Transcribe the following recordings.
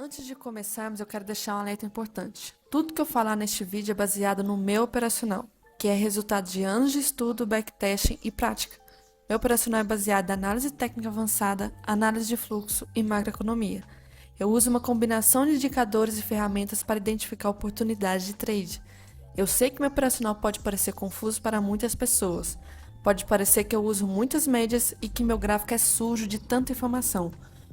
Antes de começarmos, eu quero deixar um alerta importante. Tudo que eu falar neste vídeo é baseado no meu operacional, que é resultado de anos de estudo, backtesting e prática. Meu operacional é baseado em análise técnica avançada, análise de fluxo e macroeconomia. Eu uso uma combinação de indicadores e ferramentas para identificar oportunidades de trade. Eu sei que meu operacional pode parecer confuso para muitas pessoas. Pode parecer que eu uso muitas médias e que meu gráfico é sujo de tanta informação.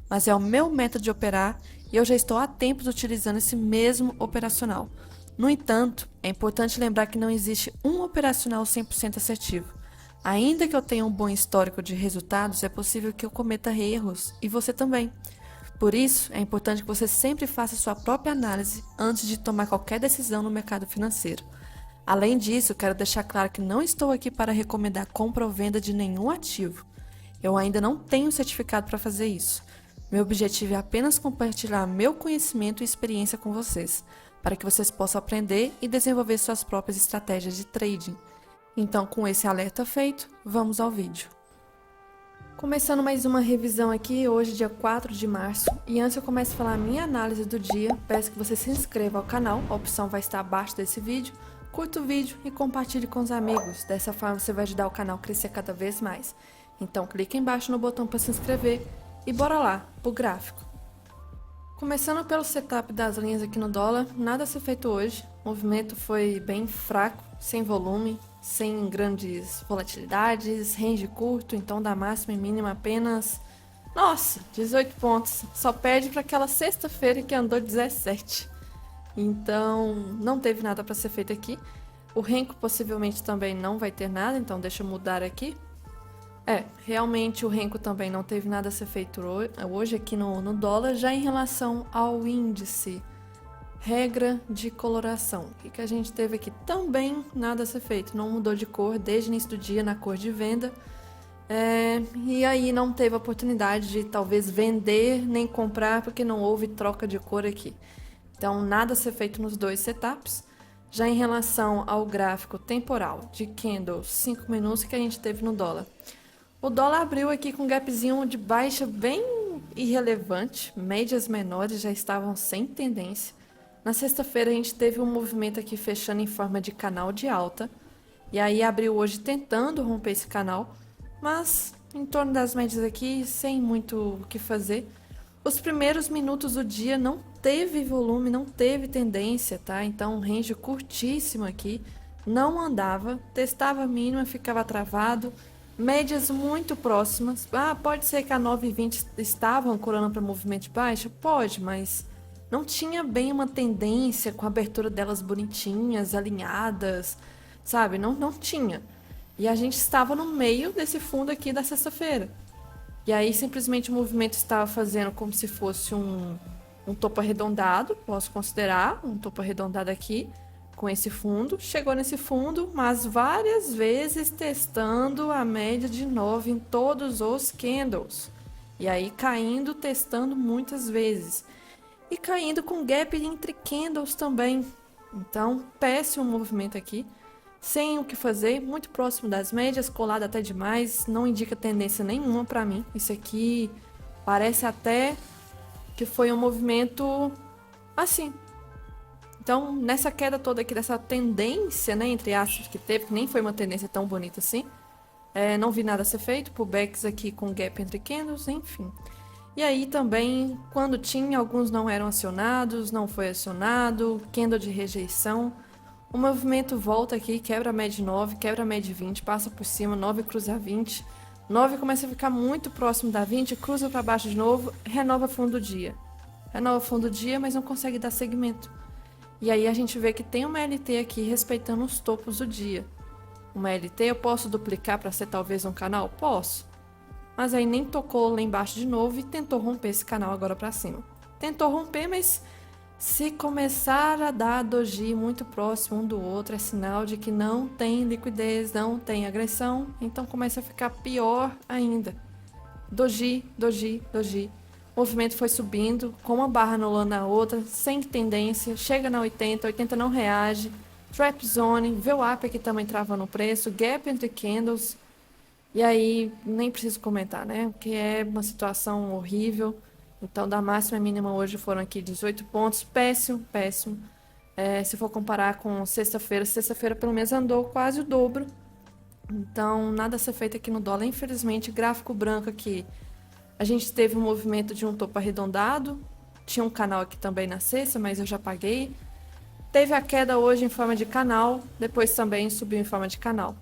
Mas é o meu método de operar e eu já estou há tempos utilizando esse mesmo operacional. No entanto, é importante lembrar que não existe um operacional 100% assertivo. Ainda que eu tenha um bom histórico de resultados, é possível que eu cometa erros, e você também. Por isso, é importante que você sempre faça sua própria análise antes de tomar qualquer decisão no mercado financeiro. Além disso, quero deixar claro que não estou aqui para recomendar compra ou venda de nenhum ativo. Eu ainda não tenho certificado para fazer isso. Meu objetivo é apenas compartilhar meu conhecimento e experiência com vocês, para que vocês possam aprender e desenvolver suas próprias estratégias de trading. Então, com esse alerta feito, vamos ao vídeo. Começando mais uma revisão aqui, hoje dia 4 de março, e antes eu começo a falar a minha análise do dia, peço que você se inscreva ao canal, a opção vai estar abaixo desse vídeo, curta o vídeo e compartilhe com os amigos, dessa forma você vai ajudar o canal a crescer cada vez mais. Então clique embaixo no botão para se inscrever e bora lá, pro gráfico. Começando pelo setup das linhas aqui no dólar, nada a ser feito hoje, o movimento foi bem fraco, sem volume, sem grandes volatilidades, range curto, então da máxima e mínima apenas, nossa, 18 pontos, só perde para aquela sexta-feira que andou 17. Então não teve nada para ser feito aqui, o Renko possivelmente também não vai ter nada, então deixa eu mudar aqui. Realmente o Renko também não teve nada a ser feito hoje aqui no dólar. Já em relação ao índice, regra de coloração, o que a gente teve aqui? Também nada a ser feito, não mudou de cor desde o início do dia na cor de venda. E aí não teve oportunidade de talvez vender nem comprar porque não houve troca de cor aqui. Então nada a ser feito nos dois setups. Já em relação ao gráfico temporal de candles 5 minutos que a gente teve no dólar. O dólar abriu aqui com um gapzinho de baixa bem irrelevante, médias menores já estavam sem tendência. Na sexta-feira a gente teve um movimento aqui fechando em forma de canal de alta, e aí abriu hoje tentando romper esse canal, mas em torno das médias aqui, sem muito o que fazer. Os primeiros minutos do dia não teve volume, não teve tendência, tá? Então um range curtíssimo aqui, não andava, testava a mínima, ficava travado. Médias muito próximas. Pode ser que a 9,20 estava ancorando para movimento de baixa? Pode, mas não tinha bem uma tendência com a abertura delas bonitinhas, alinhadas, sabe? Não tinha. E a gente estava no meio desse fundo aqui da sexta-feira. E aí simplesmente o movimento estava fazendo como se fosse um topo arredondado, posso considerar um topo arredondado aqui, com esse fundo, chegou nesse fundo, mas várias vezes testando a média de 9 em todos os candles. E aí caindo, testando muitas vezes. E caindo com gap entre candles também. Então, péssimo movimento aqui. Sem o que fazer, muito próximo das médias, colado até demais, não indica tendência nenhuma para mim. Isso aqui parece até que foi um movimento assim. Então, nessa queda toda aqui, dessa tendência, né, entre aspas, que teve, que nem foi uma tendência tão bonita assim, não vi nada a ser feito, pullbacks aqui com gap entre candles, enfim. E aí também, quando tinha, alguns não eram acionados, não foi acionado, candle de rejeição. O movimento volta aqui, quebra a média 9, quebra a média 20, passa por cima, 9 cruza a 20, 9 começa a ficar muito próximo da 20, cruza para baixo de novo, renova fundo do dia. Renova fundo do dia, mas não consegue dar segmento. E aí a gente vê que tem uma LT aqui respeitando os topos do dia. Uma LT eu posso duplicar para ser talvez um canal? Posso. Mas aí nem tocou lá embaixo de novo e tentou romper esse canal agora para cima. Tentou romper, mas se começar a dar doji muito próximo um do outro, é sinal de que não tem liquidez, não tem agressão, então começa a ficar pior ainda. Doji, doji, doji. O movimento foi subindo, com uma barra anulando a outra, sem tendência, chega na 80, 80 não reage, trap zone, VWAP aqui também travando o preço, gap entre candles, e aí nem preciso comentar, né? Porque é uma situação horrível. Então, da máxima e mínima hoje foram aqui 18 pontos, péssimo, péssimo. Se for comparar com sexta-feira pelo menos andou quase o dobro. Então, nada a ser feito aqui no dólar. Infelizmente, gráfico branco aqui, a gente teve um movimento de um topo arredondado. Tinha um canal aqui também na sexta, mas eu já paguei. Teve a queda hoje em forma de canal, depois também subiu em forma de canal.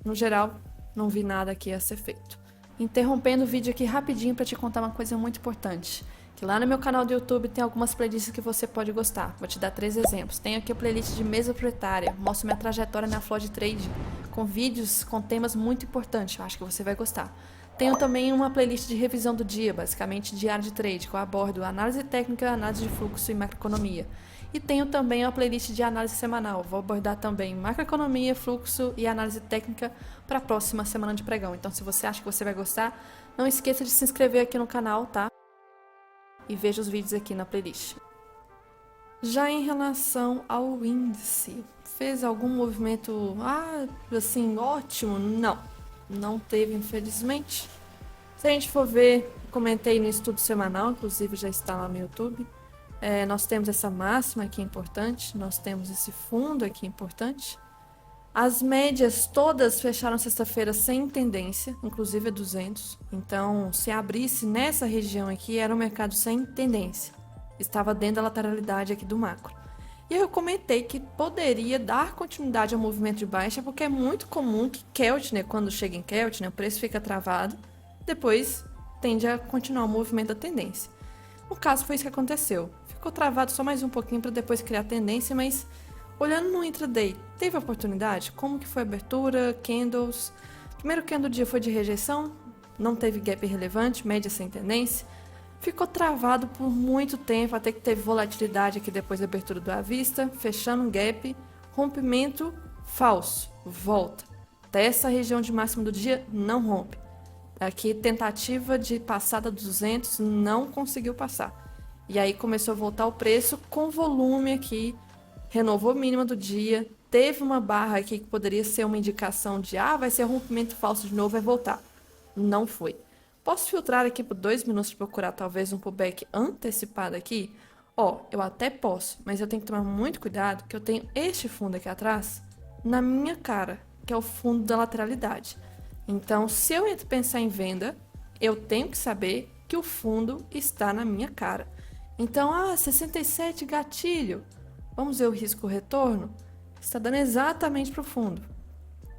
No geral, não vi nada aqui a ser feito. Interrompendo o vídeo aqui rapidinho para te contar uma coisa muito importante. Que lá no meu canal do YouTube tem algumas playlists que você pode gostar. Vou te dar 3 exemplos. Tenho aqui a playlist de mesa proprietária, mostro minha trajetória na Flow de Trade, com vídeos com temas muito importantes, eu acho que você vai gostar. Tenho também uma playlist de revisão do dia, basicamente diário de trade, que eu abordo análise técnica, análise de fluxo e macroeconomia. E tenho também uma playlist de análise semanal. Vou abordar também macroeconomia, fluxo e análise técnica para a próxima semana de pregão. Então, se você acha que você vai gostar, não esqueça de se inscrever aqui no canal, tá? E veja os vídeos aqui na playlist. Já em relação ao índice, fez algum movimento, assim, ótimo? Não teve, infelizmente. Se a gente for ver, comentei no estudo semanal, inclusive já está lá no YouTube. Nós temos essa máxima aqui importante, nós temos esse fundo aqui importante. As médias todas fecharam sexta-feira sem tendência, inclusive a 200. Então, se abrisse nessa região aqui, era um mercado sem tendência. Estava dentro da lateralidade aqui do macro. E eu comentei que poderia dar continuidade ao movimento de baixa, porque é muito comum que Keltner, quando chega em Keltner, o preço fica travado, depois tende a continuar o movimento da tendência. No caso, foi isso que aconteceu. Ficou travado só mais um pouquinho para depois criar tendência, mas olhando no intraday, teve oportunidade? Como que foi a abertura, candles? Primeiro candle do dia foi de rejeição, não teve gap relevante, média sem tendência. Ficou travado por muito tempo, até que teve volatilidade aqui depois da abertura do à vista, fechando um gap, rompimento falso, volta. Até essa região de máximo do dia, não rompe. Aqui, tentativa de passada dos 200, não conseguiu passar. E aí começou a voltar o preço com volume aqui, renovou o mínimo do dia, teve uma barra aqui que poderia ser uma indicação de vai ser rompimento falso de novo, vai voltar. Não foi. Posso filtrar aqui por 2 minutos para procurar talvez um pullback antecipado aqui? Eu até posso, mas eu tenho que tomar muito cuidado que eu tenho este fundo aqui atrás na minha cara, que é o fundo da lateralidade. Então, se eu pensar em venda, eu tenho que saber que o fundo está na minha cara. Então, 67 gatilho. Vamos ver o risco-retorno? Está dando exatamente para o fundo.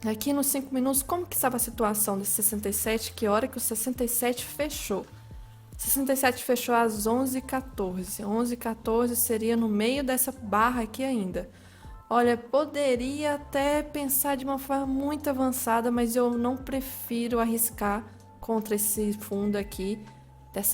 Aqui nos 5 minutos, como que estava a situação desse 67? Que hora que o 67 fechou? 67 fechou às 11h14. 11h14 seria no meio dessa barra aqui ainda. Olha, poderia até pensar de uma forma muito avançada, mas eu não prefiro arriscar contra esse fundo aqui,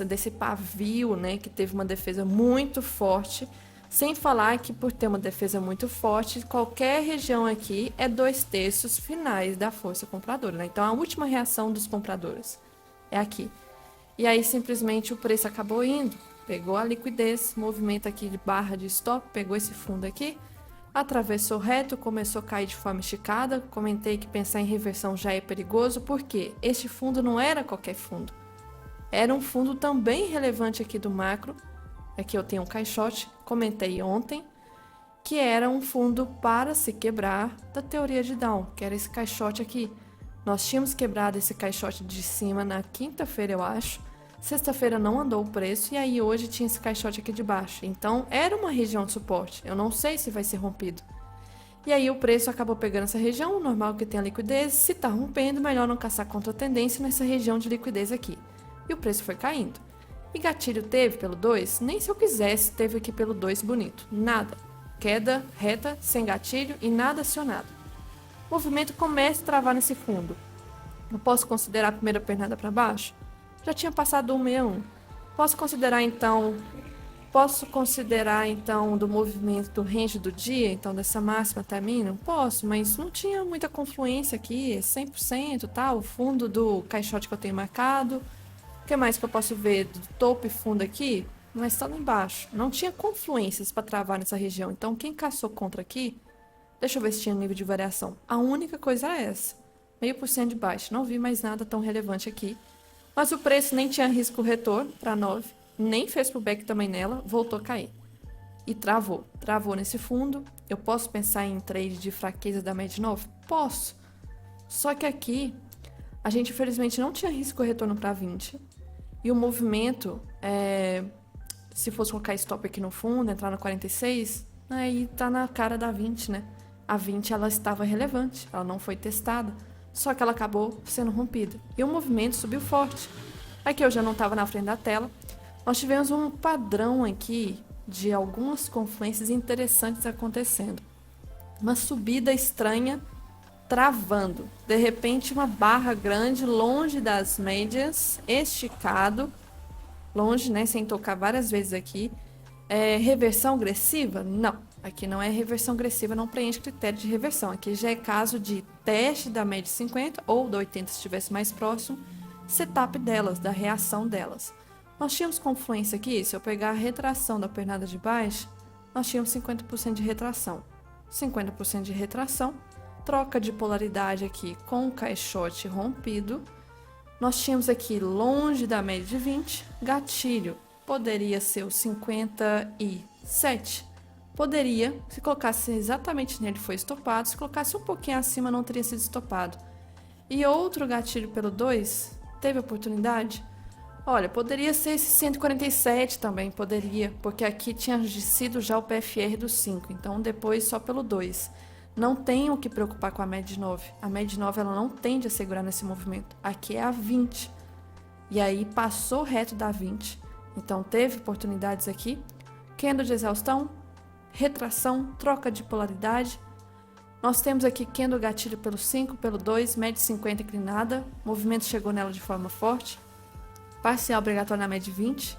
desse pavio, né, que teve uma defesa muito forte. Sem falar que por ter uma defesa muito forte, qualquer região aqui é 2/3 finais da força compradora, né? Então a última reação dos compradores é aqui. E aí simplesmente o preço acabou indo, pegou a liquidez, movimento aqui de barra de stop, pegou esse fundo aqui, atravessou reto, começou a cair de forma esticada. Comentei que pensar em reversão já é perigoso, porque este fundo não era qualquer fundo. Era um fundo também relevante aqui do macro. Aqui eu tenho um caixote, comentei ontem, que era um fundo para se quebrar da teoria de Down, que era esse caixote aqui. Nós tínhamos quebrado esse caixote de cima na quinta-feira, eu acho. Sexta-feira não andou o preço e aí hoje tinha esse caixote aqui de baixo. Então era uma região de suporte, eu não sei se vai ser rompido. E aí o preço acabou pegando essa região, normal que tenha liquidez. Se está rompendo, melhor não caçar contra a tendência nessa região de liquidez aqui. E o preço foi caindo. E gatilho teve pelo 2? Nem se eu quisesse teve aqui pelo 2 bonito. Nada. Queda reta, sem gatilho e nada acionado. O movimento começa a travar nesse fundo. Eu posso considerar a primeira pernada para baixo? Já tinha passado 161. Posso considerar então do movimento do range do dia, então dessa máxima até a mínima? Posso, mas não tinha muita confluência aqui, 100%, tá? O fundo do caixote que eu tenho marcado. O que mais que eu posso ver do topo e fundo aqui? Mas está lá embaixo. Não tinha confluências para travar nessa região. Então, quem caçou contra aqui, deixa eu ver se tinha nível de variação. A única coisa é essa. 0,5% de baixa. Não vi mais nada tão relevante aqui. Mas o preço nem tinha risco retorno para 9. nem fez pullback também nela, voltou a cair. E travou. Travou nesse fundo. Eu posso pensar em trade de fraqueza da média de novo? Posso. Só que aqui, a gente infelizmente não tinha risco-retorno para 20. E o movimento, se fosse colocar stop aqui no fundo, entrar no 46, aí tá na cara da 20, né? A 20 ela estava relevante, ela não foi testada, só que ela acabou sendo rompida. E o movimento subiu forte. Aqui eu já não estava na frente da tela. Nós tivemos um padrão aqui de algumas confluências interessantes acontecendo. Uma subida estranha travando. De repente, uma barra grande longe das médias, esticado, longe, né, sem tocar várias vezes aqui. Reversão agressiva? Não. Aqui não é reversão agressiva, não preenche critério de reversão. Aqui já é caso de teste da média 50 ou da 80 se estivesse mais próximo, setup delas, da reação delas. Nós tínhamos confluência aqui, se eu pegar a retração da pernada de baixo, nós tínhamos 50% de retração. 50% de retração, troca de polaridade aqui com o caixote rompido. Nós tínhamos aqui longe da média de 20, gatilho poderia ser o 57. Poderia, se colocasse exatamente nele foi estopado, se colocasse um pouquinho acima não teria sido estopado. E outro gatilho pelo 2, teve oportunidade? Olha, poderia ser esse 147 também, poderia, porque aqui tinha sido já o PFR do 5, então depois só pelo 2. Não tem o que preocupar com a média de 9. A média de 9 ela não tende a segurar nesse movimento. Aqui é a 20. E aí passou reto da 20. Então teve oportunidades aqui. Candle de exaustão, retração, troca de polaridade. Nós temos aqui candle gatilho pelo 5, pelo 2, média 50 inclinada. O movimento chegou nela de forma forte. Parcial obrigatório na média 20.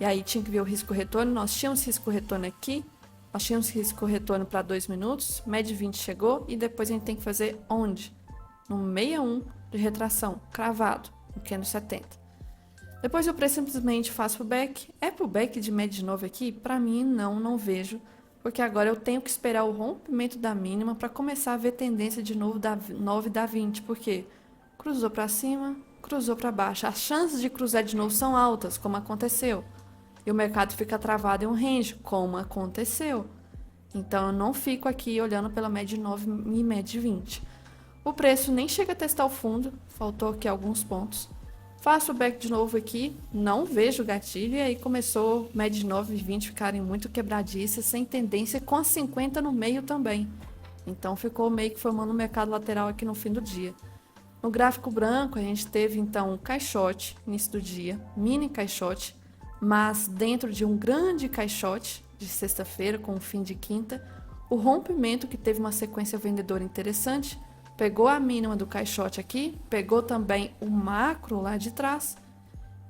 E aí tinha que ver o risco retorno. Nós tínhamos risco retorno aqui. Nós tínhamos risco retorno para 2 minutos. Média 20 chegou. E depois a gente tem que fazer onde? No 61 de retração, cravado, no candle 70. Depois o preço simplesmente faz pullback. É pullback de média de novo aqui? Para mim, não vejo. Porque agora eu tenho que esperar o rompimento da mínima para começar a ver tendência de novo da 9 da 20. Porque cruzou para cima, cruzou para baixo. As chances de cruzar de novo são altas, como aconteceu. E o mercado fica travado em um range, como aconteceu. Então eu não fico aqui olhando pela média de 9 e média de 20. O preço nem chega a testar o fundo, faltou aqui alguns pontos. Faço o back de novo aqui, não vejo o gatilho, e aí começou média de 9 e 20 ficarem muito quebradiças, sem tendência, com a 50 no meio também. Então ficou meio que formando um mercado lateral aqui no fim do dia. No gráfico branco, a gente teve então um caixote, início do dia, mini caixote, mas dentro de um grande caixote de sexta-feira, com o fim de quinta, o rompimento que teve uma sequência vendedora interessante, pegou a mínima do caixote aqui, pegou também o macro lá de trás,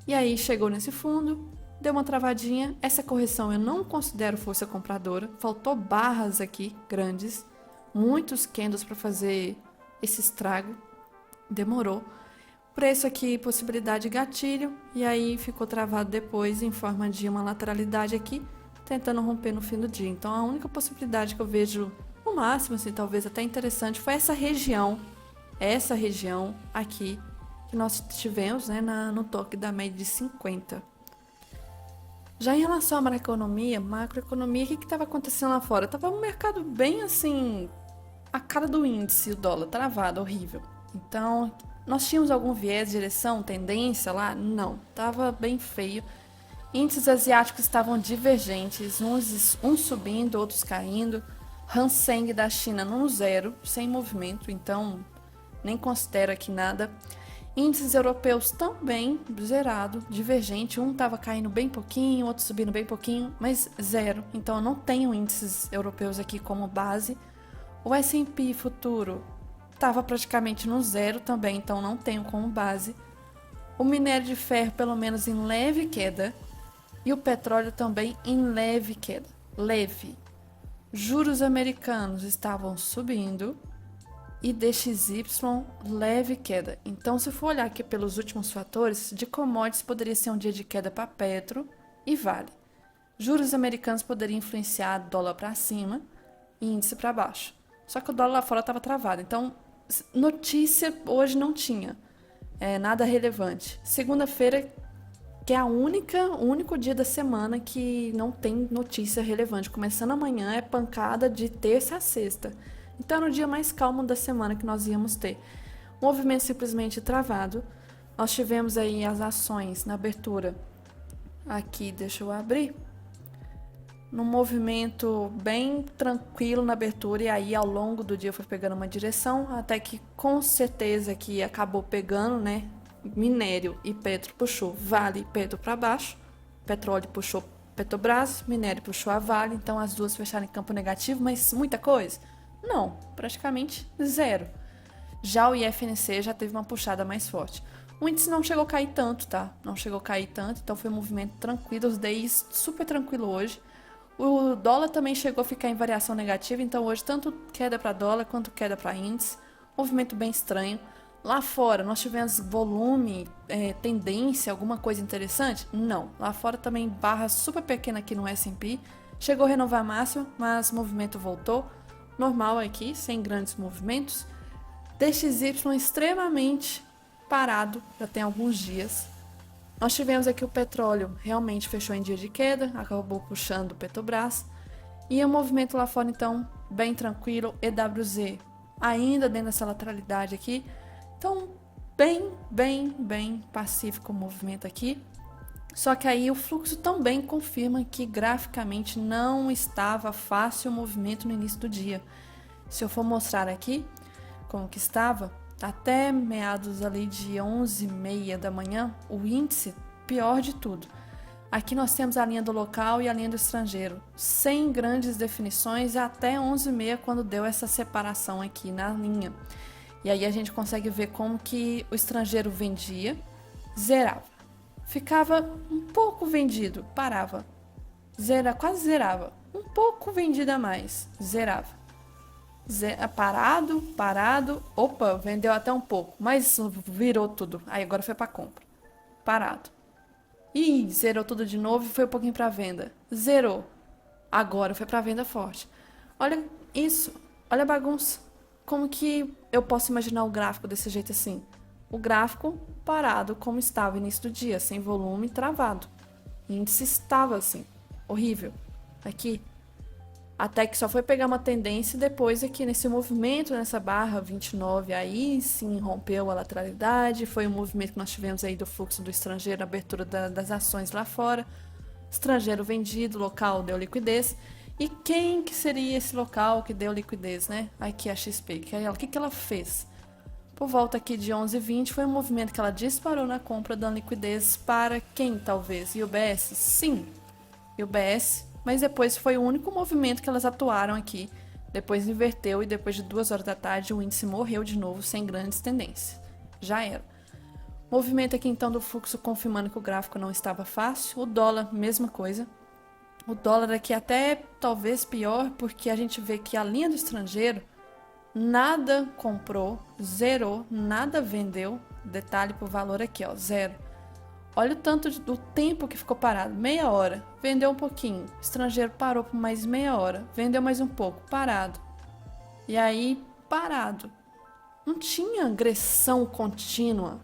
e aí chegou nesse fundo, deu uma travadinha. Essa correção eu não considero força compradora, faltou barras aqui grandes, muitos candles para fazer esse estrago, demorou. Preço aqui, possibilidade de gatilho, e aí ficou travado depois em forma de uma lateralidade aqui, tentando romper no fim do dia. Então a única possibilidade que eu vejo no máximo, assim, talvez até interessante, foi essa região aqui que nós tivemos, né, no toque da média de 50. Já em relação à macroeconomia, o que estava acontecendo lá fora? Tava um mercado bem assim, a cara do índice, o dólar travado, horrível. Então, nós tínhamos algum viés, direção, tendência lá? Não, tava bem feio. Índices asiáticos estavam divergentes, uns subindo, outros caindo. Hang Seng da China no zero, sem movimento, então nem considero aqui nada. Índices europeus também zerado, divergente, um estava caindo bem pouquinho, outro subindo bem pouquinho, mas zero. Então eu não tenho índices europeus aqui como base. O S&P futuro estava praticamente no zero também, então não tenho como base. O minério de ferro pelo menos em leve queda e o petróleo também em leve queda, leve. Juros americanos estavam subindo e DXY leve queda. Então, se for olhar aqui pelos últimos fatores, de commodities poderia ser um dia de queda para Petro e Vale. Juros americanos poderiam influenciar dólar para cima e índice para baixo. Só que o dólar lá fora estava travado. Então, notícia hoje não tinha nada relevante. Segunda-feira que é o único dia da semana que não tem notícia relevante. Começando amanhã é pancada de terça a sexta. Então era o dia mais calmo da semana que nós íamos ter. O movimento simplesmente travado. Nós tivemos aí as ações na abertura. Aqui, deixa eu abrir. Num movimento bem tranquilo na abertura, e aí ao longo do dia foi pegando uma direção, até que com certeza que acabou pegando, né? Minério e Petro puxou Vale e Petro para baixo, petróleo puxou Petrobras, minério puxou a Vale, então as duas fecharam em campo negativo, mas muita coisa? Não, praticamente zero. Já o IFNC já teve uma puxada mais forte. O índice não chegou a cair tanto, tá? Não chegou a cair tanto, então foi um movimento tranquilo, os DIs super tranquilo hoje. O dólar também chegou a ficar em variação negativa, então hoje tanto queda para dólar quanto queda para índice. Movimento bem estranho. Lá fora, nós tivemos volume, tendência, alguma coisa interessante? Não. Lá fora também barra super pequena aqui no S&P. Chegou a renovar a máxima, mas o movimento voltou. Normal aqui, sem grandes movimentos. DXY extremamente parado, já tem alguns dias. Nós tivemos aqui o petróleo, realmente fechou em dia de queda, acabou puxando o Petrobras. E o movimento lá fora, então, bem tranquilo. EWZ ainda dentro dessa lateralidade aqui. Então, bem pacífico o movimento aqui. Só que aí o fluxo também confirma que graficamente não estava fácil o movimento no início do dia. Se eu for mostrar aqui como que estava, até meados ali de 11h30 da manhã, o índice, pior de tudo. Aqui nós temos a linha do local e a linha do estrangeiro, sem grandes definições, até 11h30 quando deu essa separação aqui na linha. E aí a gente consegue ver como que o estrangeiro vendia, zerava. Ficava um pouco vendido, parava. Quase zerava. Um pouco vendido a mais, zerava. Parado, opa, vendeu até um pouco, mas virou tudo. Aí agora foi para compra. Parado. Ih, zerou tudo de novo e foi um pouquinho para venda. Zerou. Agora foi para venda forte. Olha isso, olha a bagunça. Como que eu posso imaginar o gráfico desse jeito assim? O gráfico parado como estava no início do dia, sem volume, travado. O índice estava assim, horrível. Aqui. Até que só foi pegar uma tendência depois aqui nesse movimento, nessa barra 29, aí sim rompeu a lateralidade, foi o movimento que nós tivemos aí do fluxo do estrangeiro, a abertura das ações lá fora, estrangeiro vendido, local deu liquidez. E quem que seria esse local que deu liquidez, né? Aqui a XP, o que ela fez? Por volta aqui de 11h20 foi um movimento que ela disparou na compra, dando liquidez para quem talvez? UBS? Sim, UBS. Mas depois foi o único movimento que elas atuaram aqui. Depois inverteu e depois de 2h da tarde o índice morreu de novo sem grandes tendências. Já era. Movimento aqui então do fluxo confirmando que o gráfico não estava fácil. O dólar, mesma coisa. O dólar aqui até talvez pior porque a gente vê que a linha do estrangeiro nada comprou, zerou, nada vendeu. Detalhe pro valor aqui, ó, zero. Olha o tanto do tempo que ficou parado, meia hora, vendeu um pouquinho, estrangeiro parou por mais meia hora, vendeu mais um pouco, parado. E aí, parado. Não tinha agressão contínua,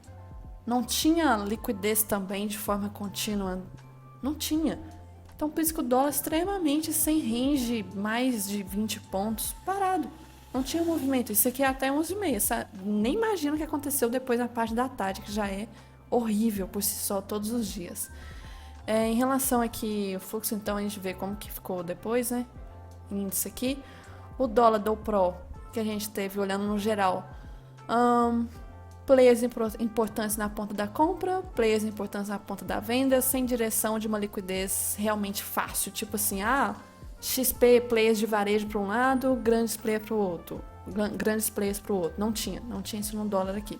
não tinha liquidez também de forma contínua, não tinha. Então por isso que o dólar é extremamente sem range, mais de 20 pontos, parado. Não tinha movimento, isso aqui é até 11h30, nem imagino o que aconteceu depois da parte da tarde, que já é horrível por si só todos os dias. Em relação aqui o fluxo, então a gente vê como que ficou depois, né? Índice aqui. O dólar do Pro que a gente teve olhando no geral. Players importantes na ponta da compra, players importantes na ponta da venda, sem direção de uma liquidez realmente fácil. Tipo assim, XP, players de varejo para um lado, grandes players para o outro. Grandes players para o outro. Não tinha isso no dólar aqui.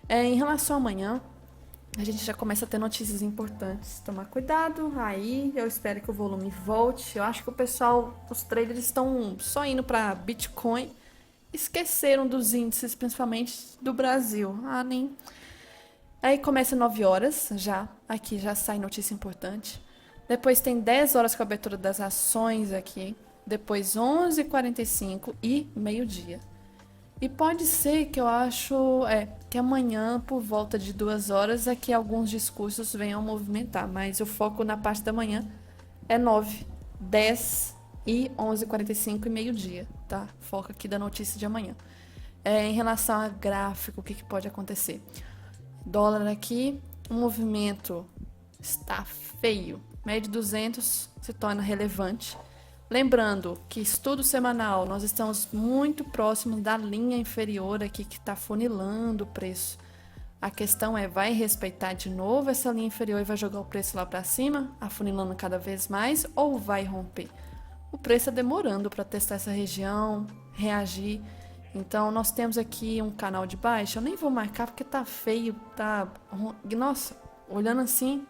Em relação a amanhã, a gente já começa a ter notícias importantes. Tomar cuidado, aí eu espero que o volume volte. Eu acho que o pessoal, os traders estão só indo para Bitcoin, esqueceram dos índices, principalmente do Brasil. Nem. Aí começa 9 horas, aqui já sai notícia importante. Depois tem 10 horas com a abertura das ações aqui. Depois 11h45 e meio-dia. E pode ser que eu acho, que amanhã, por volta de 2 horas, é que alguns discursos venham movimentar, mas o foco na parte da manhã é 9, 10 e 11h45 e meio-dia, tá? Foco aqui da notícia de amanhã. Em relação a gráfico, o que pode acontecer? Dólar aqui, o movimento está feio. Média 200 se torna relevante. Lembrando que estudo semanal, nós estamos muito próximos da linha inferior aqui que está funilando o preço. A questão é, vai respeitar de novo essa linha inferior e vai jogar o preço lá para cima, afunilando cada vez mais, ou vai romper? O preço está demorando para testar essa região, reagir. Então, nós temos aqui um canal de baixa. Eu nem vou marcar porque tá feio, tá... Nossa, olhando assim,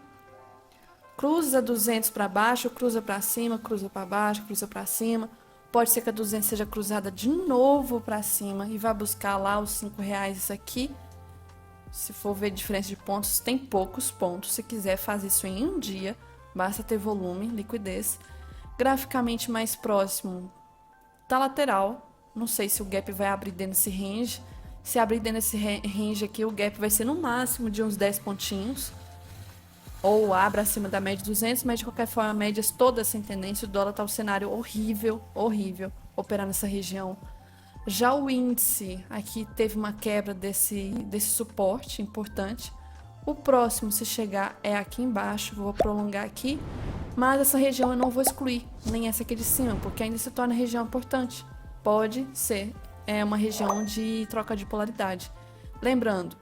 cruza 200 para baixo, cruza para cima, cruza para baixo, cruza para cima. Pode ser que a 200 seja cruzada de novo para cima e vá buscar lá os R$ 5 isso aqui. Se for ver diferença de pontos, tem poucos pontos. Se quiser fazer isso em um dia, basta ter volume, liquidez. Graficamente mais próximo, tá lateral. Não sei se o gap vai abrir dentro desse range. Se abrir dentro desse range aqui, o gap vai ser no máximo de uns 10 pontinhos. Ou abra acima da média de 200, mas de qualquer forma, médias todas sem tendência. O dólar tá um cenário horrível, horrível, operar nessa região. Já o índice, aqui teve uma quebra desse suporte importante. O próximo, se chegar, é aqui embaixo. Vou prolongar aqui. Mas essa região eu não vou excluir, nem essa aqui de cima, porque ainda se torna região importante. Pode ser uma região de troca de polaridade. Lembrando,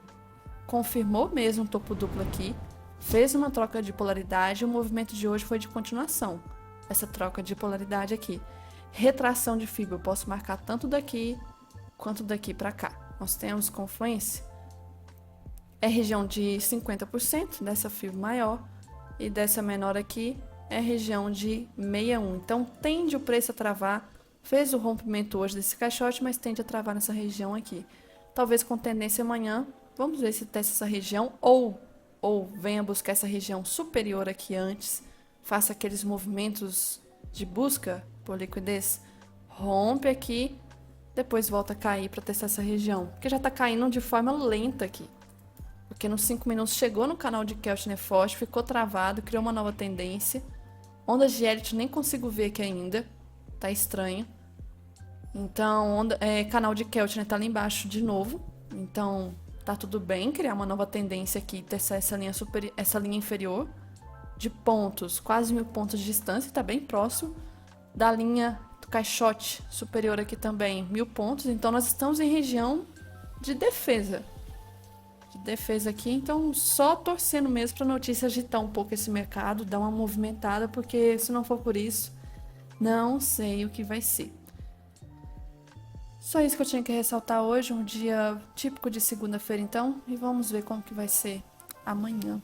confirmou mesmo o topo duplo aqui. Fez uma troca de polaridade. O movimento de hoje foi de continuação. Essa troca de polaridade aqui. Retração de fibra, eu posso marcar tanto daqui quanto daqui para cá. Nós temos confluência, é região de 50% dessa fibra maior e dessa menor aqui é região de 61. Então tende o preço a travar, fez o rompimento hoje desse caixote, mas tende a travar nessa região aqui. Talvez com tendência amanhã, vamos ver se testa essa região ou venha buscar essa região superior aqui antes, faça aqueles movimentos de busca por liquidez, rompe aqui, depois volta a cair para testar essa região, porque já está caindo de forma lenta aqui, porque nos 5 minutos chegou no canal de Keltner forte, ficou travado, criou uma nova tendência, ondas de Elliott nem consigo ver aqui ainda, tá estranho, então canal de Keltner tá lá embaixo de novo, então tá tudo bem criar uma nova tendência aqui, testar essa linha inferior, de pontos, quase 1000 pontos de distância, está bem próximo da linha do caixote superior aqui também, 1000 pontos, então nós estamos em região de defesa aqui, então só torcendo mesmo para a notícia agitar um pouco esse mercado, dar uma movimentada, porque se não for por isso, não sei o que vai ser. Só isso que eu tinha que ressaltar hoje, um dia típico de segunda-feira então, e vamos ver como que vai ser amanhã.